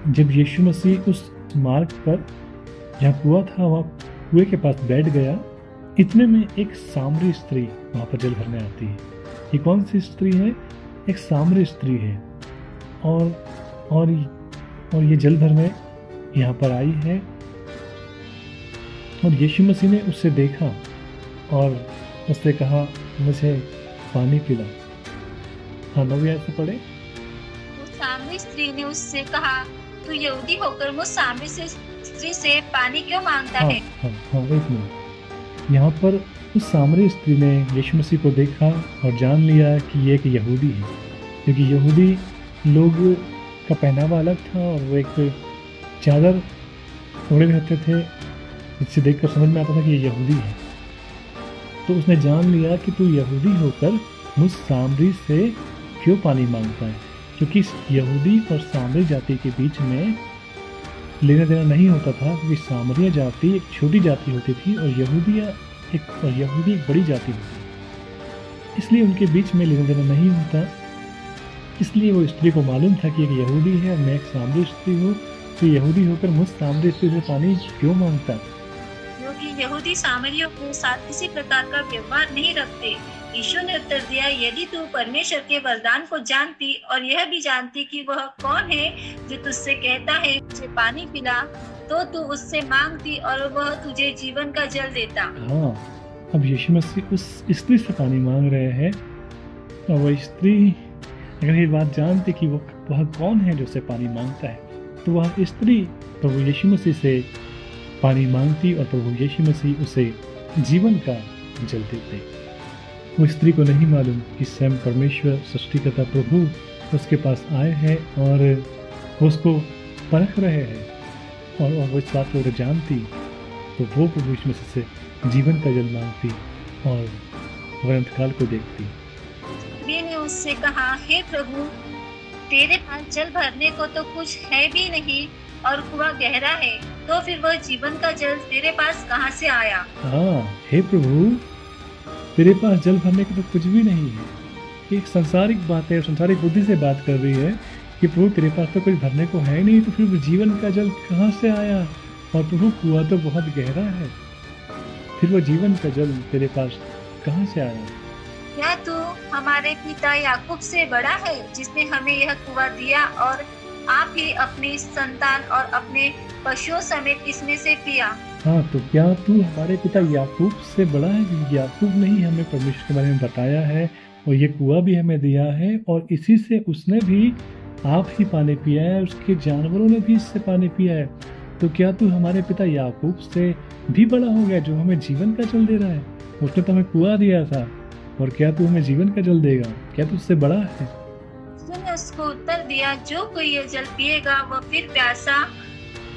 जब यीशु मसीह उस मार्ग पर जहाँ कुआं था वहाँ कुएं के पास बैठ गया, इतने में एक सामरी स्त्री वहाँ पर जल भरने आती है। ये कौन सी स्त्री है? एक सामरी स्त्री है और ये जल भरने यहाँ पर आई है। और यीशु मसीह ने उससे देखा और उससे कहा, मुझे पानी पिला। हाँ, 9 आयत से पढ़े। उस सामरी स्त्री ने उससे कहा, तू यहूदी होकर मुझ सामरी स्त्री से पानी क्यों मांगता है? हाँ, एक मिनट। यहाँ पर उस सामरी स्त्री ने यीशु मसीह को देखा और जान लिया कि ये एक यहूदी है, क्योंकि यहूदी लोग का पहनावा अलग था और वो एक चादर ओढ़े रहते थे, जिससे देखकर समझ में आता था कि ये यहूदी है। तो उसने जान लिया कि तू यहूदी होकर मुझ सामरी से क्यों पानी मांगता है, क्योंकि यहूदी और सामरी जाति के बीच में लेना देना नहीं होता था, क्योंकि सामरिया जाति एक छोटी जाति होती थी और यहूदी एक बड़ी जाति होती, इसलिए उनके बीच में लेना देना नहीं होता। इसलिए वो स्त्री को मालूम था कि एक यहूदी है और मैं एक सामरी स्त्री हूँ, तो यहूदी होकर मुझ सामरी स्त्री से पानी क्यों मांगता? क्योंकि यहूदी सामरियों के साथ किसी प्रकार का व्यवहार नहीं रखते। यीशु ने उत्तर दिया, यदि तू परमेश्वर के वरदान को जानती और यह भी जानती कि वह कौन है जो तुझसे कहता है मुझे पानी पिला, तो तू उससे मांगती और वह तुझे जीवन का जल देता। हाँ, अब यीशु मसीह उस स्त्री से पानी मांग रहे हैं और वह स्त्री अगर ये बात जानती कि वह कौन है जो उसे पानी मांगता है, तो वह स्त्री प्रभु यीशु मसीह से पानी मांगती और प्रभु यीशु मसीह उसे जीवन का जल देते। वो स्त्री को नहीं मालूम कि स्वयं परमेश्वर सृष्टिकर्ता प्रभु उसके पास आए हैं और वो उसको परख रहे हैं, और वो इस बात को अगर जानती तो वो प्रभु यीशु मसीह से जीवन का जल मांगती और वह अंतकाल को देखती। स्त्री ने उससे कहा, हे प्रभु, तेरे पास जल भरने को तो कुछ है भी नहीं और कुआं गहरा है, तो फिर वह जीवन का जल तेरे पास कहाँ से आया? हाँ, हे प्रभु, तेरे पास जल भरने को तो कुछ भी नहीं है। एक सांसारिक बात है, सांसारिक बुद्धि से बात कर रही है कि प्रभु तेरे पास तो कुछ भरने को है नहीं, तो फिर वो जीवन का जल कहाँ से आया? और प्रभु कुआं तो बहुत गहरा है, फिर वो जीवन का जल तेरे पास कहाँ से आया? क्या तू हमारे पिता याकूब से बड़ा है, जिसने हमें यह कुआं दिया और आप ही अपनी संतान और अपने पशुओं समेत इसमें से पिया? हाँ, तो क्या तू हमारे पिता याकूब से बड़ा है? क्योंकि याकूब ने ही हमें परमेश्वर के बारे में बताया है और ये कुआं भी हमें दिया है, और इसी से उसने भी आप ही पानी पिया है, उसके जानवरों ने भी इससे पानी पिया है। तो क्या तू हमारे पिता याकूब से भी बड़ा हो गया, जो हमें जीवन का जल दे रहा है? उसने तो हमें कुआं दिया था, और क्या तू हमें जीवन का जल देगा? क्या तू उससे बड़ा है? उसने उसको उत्तर दिया, जो कोई यह जल पिएगा वह फिर प्यासा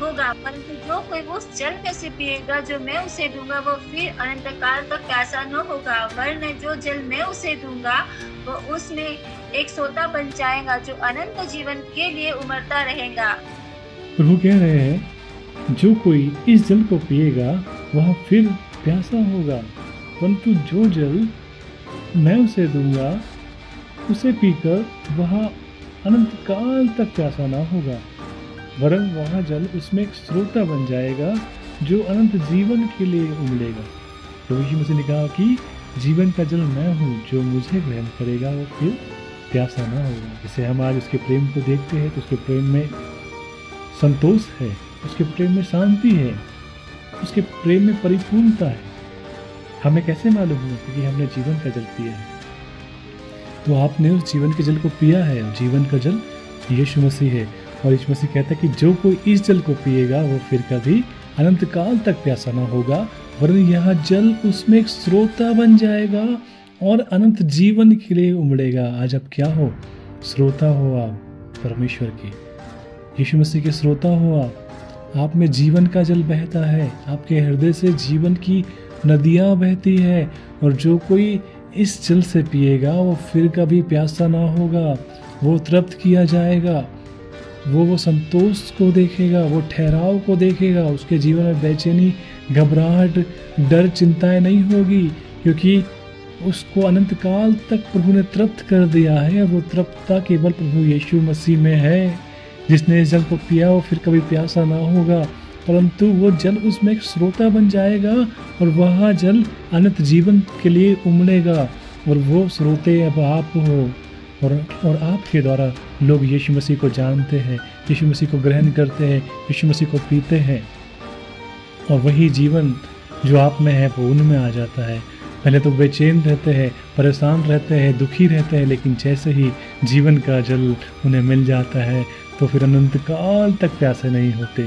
होगा, परंतु जो कोई उस जल में से पिएगा जो मैं उसे दूंगा वो फिर अनंत काल तक प्यासा न होगा, वरन जो जल मैं उसे दूंगा वो उसमें एक सोता बन जाएगा जो अनंत जीवन के लिए उमड़ता रहेगा। प्रभु कह रहे हैं, जो कोई इस जल को पिएगा वह फिर प्यासा होगा, परंतु जो जल मैं उसे दूंगा उसे पीकर वह अनंत काल तक प्यासा ना होगा, वरन वह जल उसमें एक स्रोता बन जाएगा जो अनंत जीवन के लिए उमड़ेगा। तो यीशु मसीह ने कहा कि जीवन का जल मैं हूँ, जो मुझे ग्रहण करेगा वो फिर प्यासा ना होगा। जैसे हम आज उसके प्रेम को देखते हैं तो उसके प्रेम में संतोष है, उसके प्रेम में शांति है, उसके प्रेम में परिपूर्णता है। हमें कैसे मालूम हुआ? क्योंकि हमने जीवन का जल पिया है। तो आपने उस जीवन के जल को पिया है, और जीवन का जल यीशु मसीह है। और यीशु मसीह कहता है कि जो कोई इस जल को पिएगा वो फिर कभी अनंत काल तक प्यासा ना होगा, वरन यह जल उसमें एक स्रोता बन जाएगा और अनंत जीवन के लिए उमड़ेगा। आज आप क्या हो? श्रोता हो आप परमेश्वर की, यीशु मसीह के श्रोता हो आप में जीवन का जल बहता है, आपके हृदय से जीवन की नदियाँ बहती है, और जो कोई इस जल से पिएगा वो फिर कभी प्यासा ना होगा, वो तृप्त किया जाएगा, वो संतोष को देखेगा, वो ठहराव को देखेगा, उसके जीवन में बेचैनी, घबराहट, डर, चिंताएं नहीं होगी, क्योंकि उसको अनंत काल तक प्रभु ने तृप्त कर दिया है, और वो तृप्तता केवल प्रभु यीशु मसीह में है। जिसने इस जल को पिया वो फिर कभी प्यासा ना होगा, परंतु वो जल उसमें एक स्रोता बन जाएगा और वह जल अनंत जीवन के लिए उमड़ेगा। और वो स्रोते अब आप हो और आपके द्वारा लोग यीशु मसीह को जानते हैं, यीशु मसीह को ग्रहण करते हैं, यीशु मसीह को पीते हैं, और वही जीवन जो आप में है वो उनमें आ जाता है। पहले तो बेचैन रहते हैं, परेशान रहते हैं, दुखी रहते हैं, लेकिन जैसे ही जीवन का जल उन्हें मिल जाता है तो फिर अनंत काल तक प्यासे नहीं होते,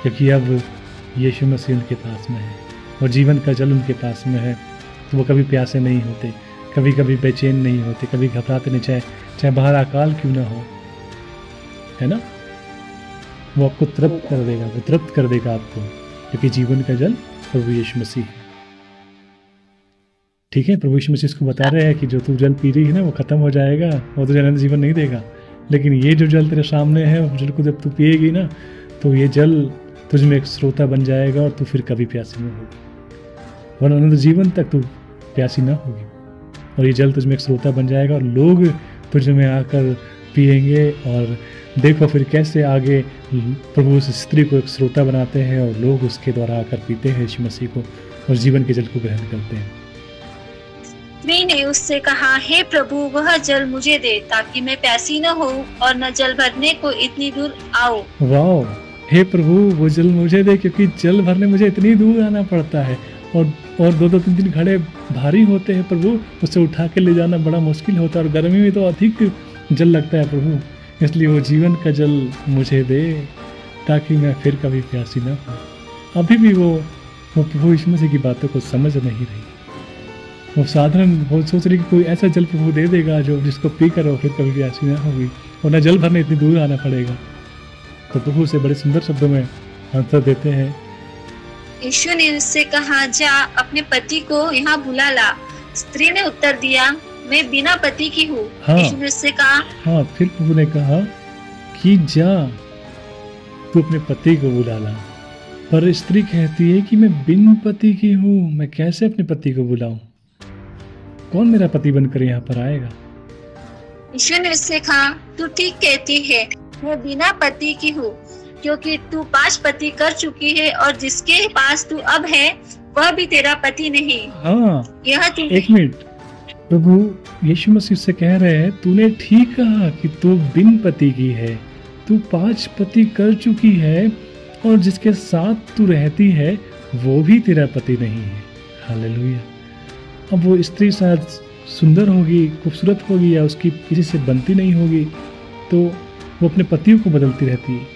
क्योंकि अब यीशु मसीह उनके पास में है और जीवन का जल उनके पास में है। तो वो कभी प्यासे नहीं होते, कभी कभी बेचैन नहीं होते, कभी घबराते नहीं, चाहे बाहर अकाल क्यों ना हो, है ना। वो आपको तृप्त कर देगा, वो तृप्त कर देगा आपको, क्योंकि जीवन का जल प्रभु यीशु मसीह है। ठीक है, प्रभु यीशु मसीह इसको बता रहे हैं कि जो तू जल पी रही है ना वो खत्म हो जाएगा, वो तुझे अनंत जीवन नहीं देगा, लेकिन ये जो जल तेरे सामने है उस जल को जब तू पिएगी ना तो ये जल तुझ में एक स्रोता बन जाएगा और तू फिर कभी प्यासी नहीं होगी, और अनंत जीवन तक तू प्यासी ना होगी। और ये जल तुझ में एक स्रोता बन जाएगा और लोग तुझ में आकर पिएंगे, और देखो फिर कैसे आगे प्रभु उस स्त्री को एक श्रोता बनाते हैं और लोग उसके द्वारा आकर पीते हैं यीशु मसीह को और जीवन के जल को ग्रहण करते हैं। स्त्री ने उससे कहा, हे प्रभु वह जल मुझे दे ताकि मैं प्यासी न हो और न जल भरने को इतनी दूर आओ। वाह, हे प्रभु वो जल मुझे दे, क्योंकि जल भरने मुझे इतनी दूर आना पड़ता है और 2-2 3 घड़े भारी होते हैं प्रभु, उससे उठा के ले जाना बड़ा मुश्किल होता है, और गर्मी में तो अधिक जल लगता है प्रभु, इसलिए वो जीवन का जल मुझे दे ताकि मैं फिर कभी प्यासी ना हो। अभी भी वो प्रभु यीशु मसीह की बातों को समझ नहीं रही, वो साधारण वो सोच रही कि कोई ऐसा जल प्रभु दे देगा जो जिसको पी कर वो फिर कभी प्यासी ना होगी और ना जल भरने इतनी दूर आना पड़ेगा। तो प्रभु से बड़े सुंदर शब्दों में आंसर देते हैं। यीशु ने उससे कहा, जा अपने पति को यहाँ बुला ला। स्त्री ने उत्तर दिया, मैं बिना पति की हूँ। हाँ, यीशु ने उससे कहा, हाँ, फिर प्रभु ने कहा कि जा तू अपने पति को बुला ला। पर स्त्री कहती है कि मैं बिन पति की हूँ, मैं कैसे अपने पति को बुलाऊं, कौन मेरा पति बनकर यहाँ पर आएगा। यीशु ने उससे कहा, तू ठीक कहती है, मैं बिना पति की हूँ, क्योंकि तू 5 पति कर चुकी है और जिसके पास तू अब है वह भी तेरा पति नहीं। हाँ, यह एक मिनट, प्रभु यीशु मसीह से कह रहे हैं, तूने ठीक कहा कि तू बिन पति की है, तू 5 पति कर चुकी है और जिसके साथ तू रहती है वो भी तेरा पति नहीं है। हालेलुया। अब वो स्त्री शायद सुंदर होगी, खूबसूरत होगी, या उसकी किसी से बनती नहीं होगी, तो वो अपने पतियों को बदलती रहती है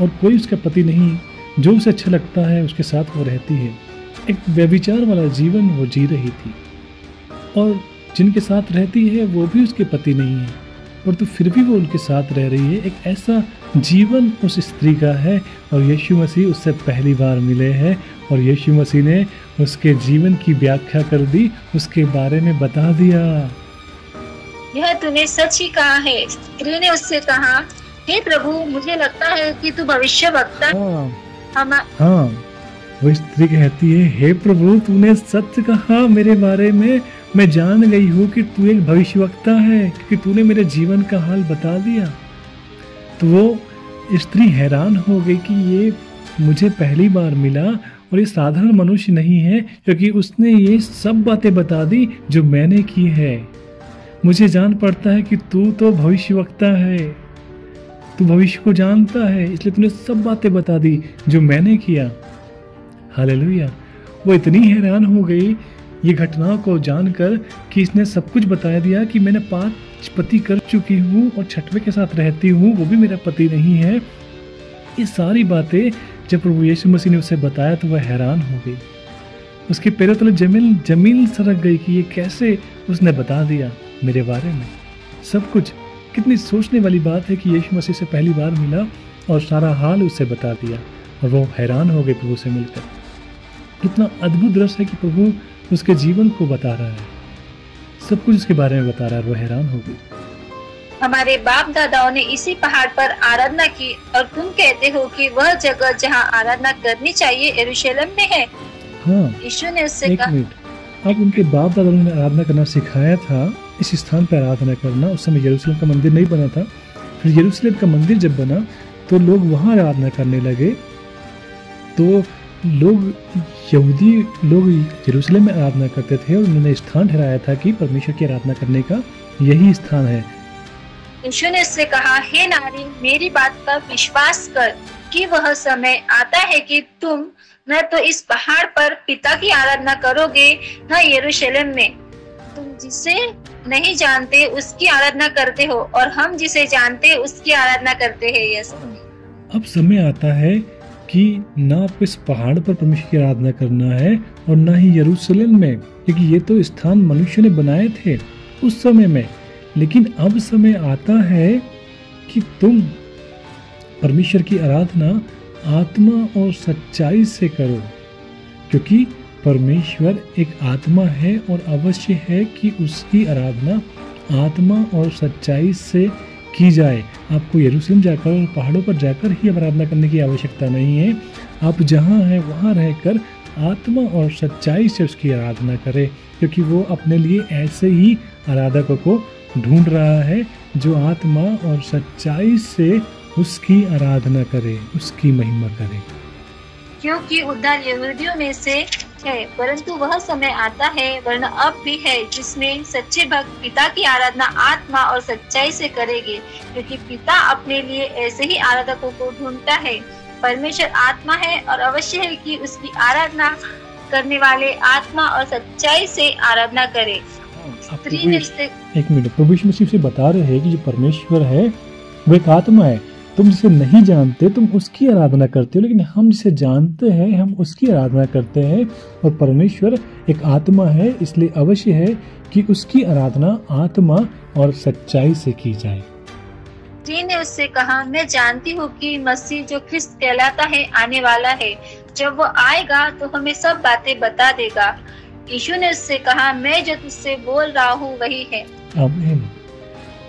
और कोई उसका पति नहीं, जो उसे अच्छा लगता है उसके साथ वो रहती है। एक व्यभिचार वाला जीवन वो जी रही थी और जिनके साथ रहती है वो भी उसके पति नहीं है, और तो फिर भी वो उनके साथ रह रही है। एक ऐसा जीवन उस स्त्री का है और यीशु मसीह उससे पहली बार मिले हैं और यीशु मसीह ने उसके जीवन की व्याख्या कर दी, उसके बारे में बता दिया। यह तूने सच ही कहा है। स्त्री ने उससे कहा, हे प्रभु मुझे लगता है कि तू भविष्यवक्ता। हाँ, वो स्त्री कहती है, हे प्रभु तूने सच कहा मेरे बारे में, मैं जान गई हूँ कि तू एक भविष्यवक्ता है, क्योंकि तूने मेरे जीवन का हाल बता दिया। तो वो स्त्री हैरान हो गई कि ये मुझे पहली बार मिला और ये साधारण मनुष्य नहीं है, क्योंकि उसने ये सब बातें बता दी जो मैंने की है। मुझे जान पड़ता है कि तू तो भविष्यवक्ता है, तू भविष्य को जानता है, इसलिए तूने सब बातें बता दी जो मैंने किया। हालेलुया। वो इतनी हैरान हो गई ये घटना को जानकर कि इसने सब कुछ बता दिया कि मैंने 5 पति कर चुकी हूँ और 6वें के साथ रहती हूँ, वो भी मेरा पति नहीं है। ये सारी बातें जब प्रभु यीशु मसीह ने उसे बताया तो वह हैरान हो गई, उसके पैरों तले जमीन सरक गई कि ये कैसे उसने बता दिया मेरे बारे में सब कुछ। कितनी सोचने वाली बात है कि यीशु मसीह से पहली बार मिला और सारा हाल उसे बता दिया, और वो हैरान हो गए प्रभु से मिलकर। कितना अद्भुत दृश्य है कि प्रभु उसके जीवन को बता रहा है, सब कुछ उसके बारे में बता रहा है, वो हैरान हो गई। हमारे बाप दादाओं ने इसी पहाड़ पर आराधना की और तुम कहते हो कि वह जगह जहाँ आराधना करनी चाहिए यरूशलेम में है। हाँ, यीशु ने उससे कहा, अब उनके बाप दादाओं ने आराधना करना सिखाया था, इस स्थान पर आराधना करना। उस समय यरूशलेम का मंदिर नहीं बना था, फिर यरूशलेम का मंदिर जब बना तो लोग वहाँ आराधना करने लगे। तो यहूदी लोग यरूशलेम में आराधना करते थे और उन्होंने स्थान ठहराया था कि परमेश्वर की आराधना करने का यही स्थान है। यीशु ने उससे कहा, हे नारी, मेरी बात का विश्वास कर कि वह समय आता है कि तुम न तो इस पहाड़ पर पिता की आराधना करोगे, न यरूशलेम में। तुम जिसे नहीं जानते उसकी आराधना करते हो और हम जिसे जानते उसकी आराधना करते हैं। यस, अब समय आता है कि ना आपको इस पहाड़ पर परमेश्वर की आराधना करना है और ना ही यरूशलेम में, क्योंकि ये तो स्थान मनुष्य ने बनाए थे उस समय में। लेकिन अब समय आता है कि तुम परमेश्वर की आराधना आत्मा और सच्चाई से करो, क्योंकि परमेश्वर एक आत्मा है और अवश्य है कि उसकी आराधना आत्मा और सच्चाई से की जाए। आपको यरूशलेम जाकर और पहाड़ों पर जाकर ही आराधना करने की आवश्यकता नहीं है। आप जहाँ हैं वहाँ रहकर आत्मा और सच्चाई से उसकी आराधना करें, क्योंकि वो अपने लिए ऐसे ही आराधकों को ढूंढ रहा है जो आत्मा और सच्चाई से उसकी आराधना करे, उसकी महिमा करे। क्योंकि उद्धार यहूदियों में से है, परंतु वह समय आता है, वरना अब भी है, जिसमें सच्चे भक्त पिता की आराधना आत्मा और सच्चाई से करेंगे, क्योंकि पिता अपने लिए ऐसे ही आराधकों को ढूंढता है। परमेश्वर आत्मा है और अवश्य है कि उसकी आराधना करने वाले आत्मा और सच्चाई से आराधना करे। एक मिनट, प्रभु यीशु मसीह से बता रहे हैं कि जो परमेश्वर है वो एक आत्मा है। तुम जिसे नहीं जानते तुम उसकी आराधना करते हो, लेकिन हम जिसे जानते हैं हम उसकी आराधना करते हैं। और परमेश्वर एक आत्मा है, इसलिए अवश्य है कि उसकी आराधना आत्मा और सच्चाई से की जाए। स्त्री ने उससे कहा, मैं जानती हूँ कि मसीह जो ख्रिस्त कहलाता है आने वाला है। जब वो आएगा तो हमें सब बातें बता देगा। यीशु ने उससे कहा, मैं जो तुझसे बोल रहा हूँ वही है। आमीन।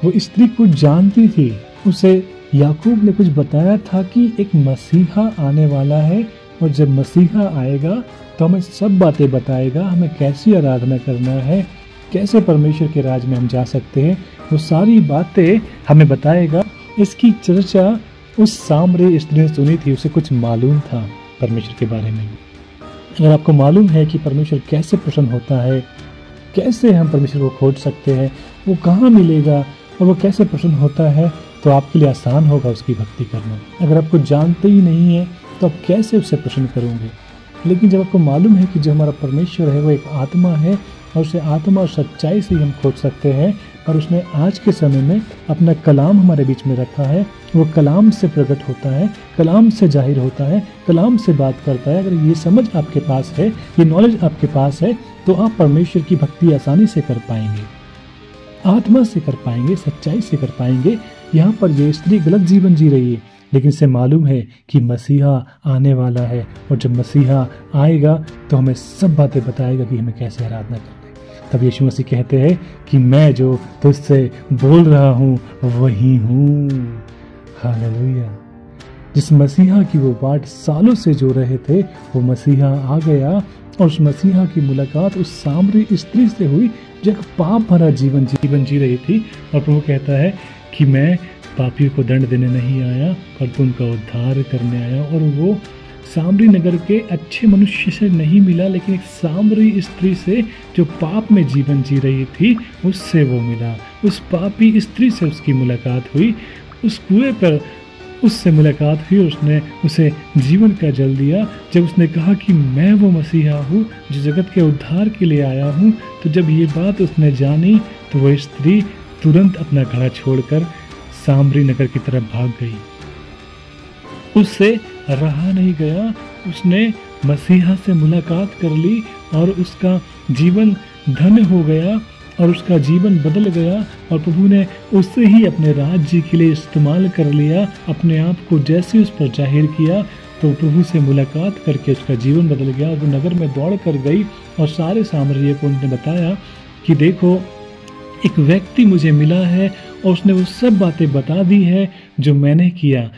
वो स्त्री को जानती थी, उसे याकूब ने कुछ बताया था कि एक मसीहा आने वाला है और जब मसीहा आएगा तो हमें सब बातें बताएगा, हमें कैसी आराधना करना है, कैसे परमेश्वर के राज में हम जा सकते हैं, वो सारी बातें हमें बताएगा। इसकी चर्चा उस सामरी स्त्री ने सुनी थी, उसे कुछ मालूम था परमेश्वर के बारे में। अगर आपको मालूम है कि परमेश्वर कैसे प्रसन्न होता है, कैसे हम परमेश्वर को खोज सकते हैं, वो कहाँ मिलेगा और वो कैसे प्रसन्न होता है, तो आपके लिए आसान होगा उसकी भक्ति करना। अगर आपको जानते ही नहीं है तो आप कैसे उससे प्रसन्न करोगे। लेकिन जब आपको मालूम है कि जो हमारा परमेश्वर है वो एक आत्मा है और उसे आत्मा और सच्चाई से हम खोज सकते हैं, और उसने आज के समय में अपना कलाम हमारे बीच में रखा है, वो कलाम से प्रकट होता है, कलाम से जाहिर होता है, कलाम से बात करता है। अगर ये समझ आपके पास है, ये नॉलेज आपके पास है, तो आप परमेश्वर की भक्ति आसानी से कर पाएंगे, आत्मा से कर पाएंगे, सच्चाई से कर पाएंगे। यहाँ पर ये स्त्री गलत जीवन जी रही है, लेकिन इसे मालूम है कि मसीहा आने वाला है और जब मसीहा आएगा तो हमें सब बातें बताएगा कि हमें कैसे आराधना करना है। तब यीशु मसीह कहते हैं कि मैं जो तुझसे बोल रहा हूँ वही हूँ। हालेलुया। जिस मसीहा की वो बाट सालों से जो रहे थे वो मसीहा आ गया और उस मसीहा की मुलाकात उस सामरी स्त्री से हुई जो एक पाप भरा जीवन जी रही थी। और प्रभु कहता है कि मैं पापियों को दंड देने नहीं आया पर उनका उद्धार करने आया। और वो सामरी नगर के अच्छे मनुष्य से नहीं मिला, लेकिन एक सामरी स्त्री से जो पाप में जीवन जी रही थी उससे वो मिला। उस पापी स्त्री से उसकी मुलाकात हुई, उस कुएं पर उससे मुलाकात हुई, उसने उसे जीवन का जल दिया। जब उसने कहा कि मैं वो मसीहा हूँ जो जगत के उद्धार के लिए आया हूँ, तो जब ये बात उसने जानी तो वह स्त्री तुरंत अपना घड़ा छोड़कर सामरी नगर की तरफ भाग गई। उससे रहा नहीं गया, उसने मसीहा से मुलाकात कर ली और उसका जीवन धन्य हो गया और उसका जीवन बदल गया। और प्रभु ने उससे ही अपने राज्य के लिए इस्तेमाल कर लिया। अपने आप को जैसे उस पर जाहिर किया तो प्रभु से मुलाकात करके उसका जीवन बदल गया। वो नगर में दौड़ कर गई और सारे सामरियों को उन्होंने बताया कि देखो एक व्यक्ति मुझे मिला है और उसने वो सब बातें बता दी है जो मैंने किया।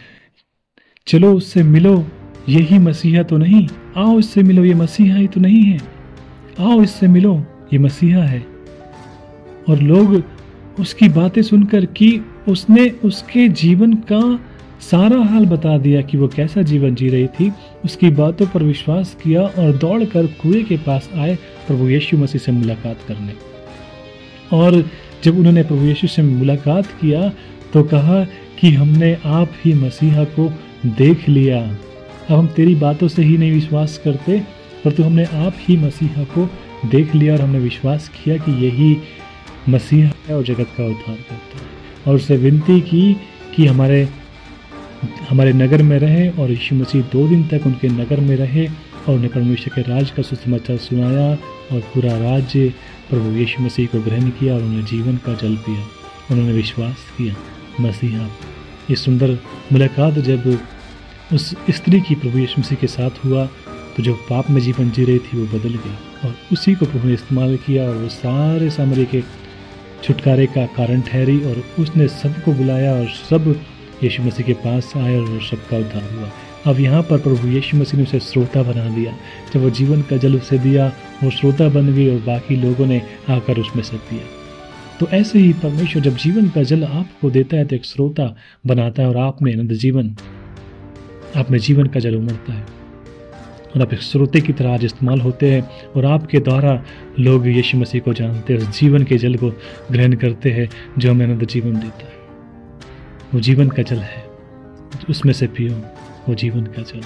चलो उससे मिलो, यही मसीहा तो नहीं? आओ इससे मिलो, ये मसीहा ही तो नहीं है? आओ इससे मिलो, ये मसीहा है। और लोग उसकी बातें सुनकर कि उसने उसके जीवन का सारा हाल बता दिया कि वो कैसा जीवन जी रही थी, उसकी बातों पर विश्वास किया और दौड़कर कुएं के पास आए प्रभु यीशु मसीह से मुलाकात करने। और जब उन्होंने प्रभु यीशु से मुलाकात किया तो कहा कि हमने आप ही मसीहा को देख लिया। अब हम तेरी बातों से ही नहीं विश्वास करते, परंतु हमने आप ही मसीहा को देख लिया और हमने विश्वास किया कि यही मसीहा है और जगत का उद्धार करता है। और उससे विनती की कि हमारे नगर में रहे, और यीशु मसीह 2 दिन तक उनके नगर में रहे और उन्हें परमेश्वर के राज का सुसमाचार सुनाया और पूरा राज्य प्रभु यीशु मसीह को ग्रहण किया और उन्हें जीवन का जल पिया। उन्होंने विश्वास किया मसीहा। ये सुंदर मुलाकात जब उस स्त्री की प्रभु यीशु मसीह के साथ हुआ तो जो पाप में जीवन जी रही थी वो बदल गई, और उसी को प्रभु ने इस्तेमाल किया और वो सारे सामरी के छुटकारे का कारण ठहरी, और उसने सबको बुलाया और सब यीशु मसीह के पास आए और सबका उद्धार हुआ। अब यहाँ पर प्रभु यीशु मसीह ने उसे श्रोता बना दिया। जब वो जीवन का जल उसे दिया, वो श्रोता बन गई और बाकी लोगों ने आकर उसमें से पिया। तो ऐसे ही परमेश्वर जब जीवन का जल आपको देता है तो एक श्रोता बनाता है और आप में अनंत जीवन, आप में जीवन का जल उमड़ता है और आप एक श्रोते की तरह आज इस्तेमाल होते हैं और आपके द्वारा लोग यीशु मसीह को जानते हैं, उस जीवन के जल को ग्रहण करते हैं जो हमें अनंत जीवन देता है। वो जीवन का जल है, उसमें से पियो, वो जीवन का जल।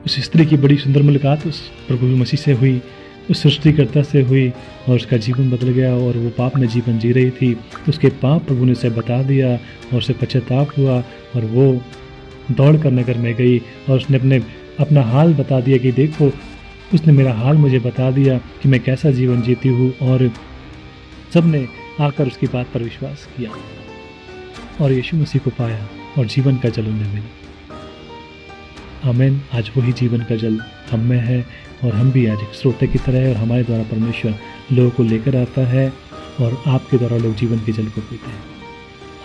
उस स्त्री की बड़ी सुंदर मुलाकात उस प्रभु मसीह से हुई, उस सृष्टिकर्ता से हुई, और उसका जीवन बदल गया। और वो पाप में जीवन जी रही थी तो उसके पाप प्रभु ने उसे बता दिया और उसे पश्चाताप हुआ और वो दौड़ कर नगर में गई और उसने अपना हाल बता दिया कि देखो, उसने मेरा हाल मुझे बता दिया कि मैं कैसा जीवन जीती हूँ। और सब ने आकर उसकी बात पर विश्वास किया और यीशु मसीह को पाया और जीवन का जल उन्हें मिला। आमीन। आज वही जीवन का जल हम में है और हम भी आज एक श्रोते की तरह है और हमारे द्वारा परमेश्वर लोगों को लेकर आता है और आपके द्वारा लोग जीवन के जल को पीते हैं।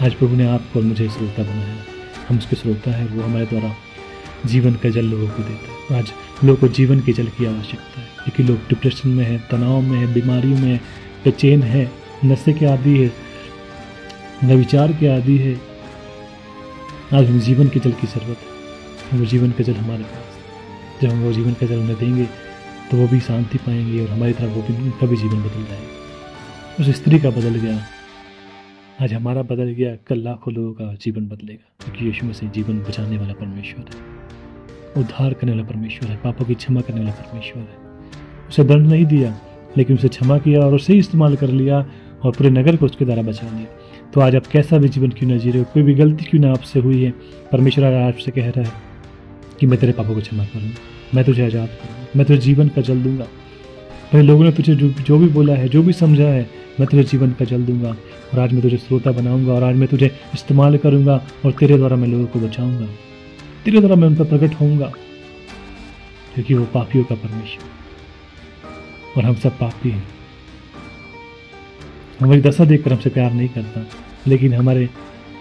आज प्रभु ने आपको और मुझे श्रोता बनाया, हम उसके श्रोता है, वो हमारे द्वारा जीवन का जल लोगों को देता है। आज लोगों को जीवन के जल की आवश्यकता है क्योंकि लोग डिप्रेशन में है, तनाव में है, बीमारियों में है, बेचैन है, नशे के आदी है, व्यभिचार के आदी है। आज उन्हें जीवन के जल की ज़रूरत है। वो जीवन का जल हमारे पास, जब हम वो जीवन का जल उन्हें देंगे तो वो भी शांति पाएंगे और हमारी तरफ वो भी, उनका भी जीवन बदल जाएगा। उस स्त्री का बदल गया, आज हमारा बदल गया, कल लाखों लोगों का जीवन बदलेगा क्योंकि यीशु मसीह जीवन बचाने वाला परमेश्वर है, उद्धार करने वाला परमेश्वर है, पापों की क्षमा करने वाला परमेश्वर है। उसे दंड नहीं दिया लेकिन उसे क्षमा किया और उसे इस्तेमाल कर लिया और पूरे नगर को उसके द्वारा बचा लिया। तो आज आप कैसा भी जीवन क्यों ना जी रहे हो, कोई भी गलती क्यों ना आपसे हुई है, परमेश्वर आज आपसे कह रहा है कि मैं तेरे पापों को क्षमा करूँगा, मैं तुझे आज़ाद करूँगा, मैं तुझे जीवन का जल दूंगा। पहले लोगों ने तुझे जो भी बोला है, जो भी समझा है, मैं तुझे जीवन का जल दूंगा और आज मैं तुझे श्रोता बनाऊंगा और आज मैं तुझे इस्तेमाल करूंगा और तेरे द्वारा मैं लोगों को बचाऊंगा, तेरे द्वारा मैं उन पर प्रकट होऊंगा क्योंकि वो पापियों का परमेश्वर और हम सब पापी हैं। हमारी दशा देखकर हमसे प्यार नहीं करता लेकिन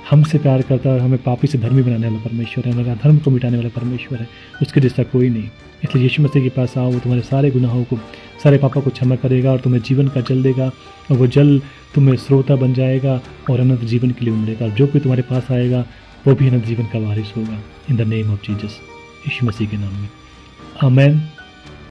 हमसे प्यार करता है और हमें पापी से धर्मी बनाने वाला परमेश्वर है, हमारा धर्म को मिटाने वाला परमेश्वर है, उसके जैसा कोई नहीं। इसलिए यीशु मसीह के पास आओ, वो तुम्हारे सारे गुनाहों को, सारे पापों को क्षमा करेगा और तुम्हें जीवन का जल देगा और वो जल तुम्हें श्रोता बन जाएगा और अनंत जीवन के लिए उमड़ेगा। जो कोई तुम्हारे पास आएगा वो भी अनंत जीवन का वारिस होगा। In the name of Jesus, Yeshu Masih के नाम में, आमीन।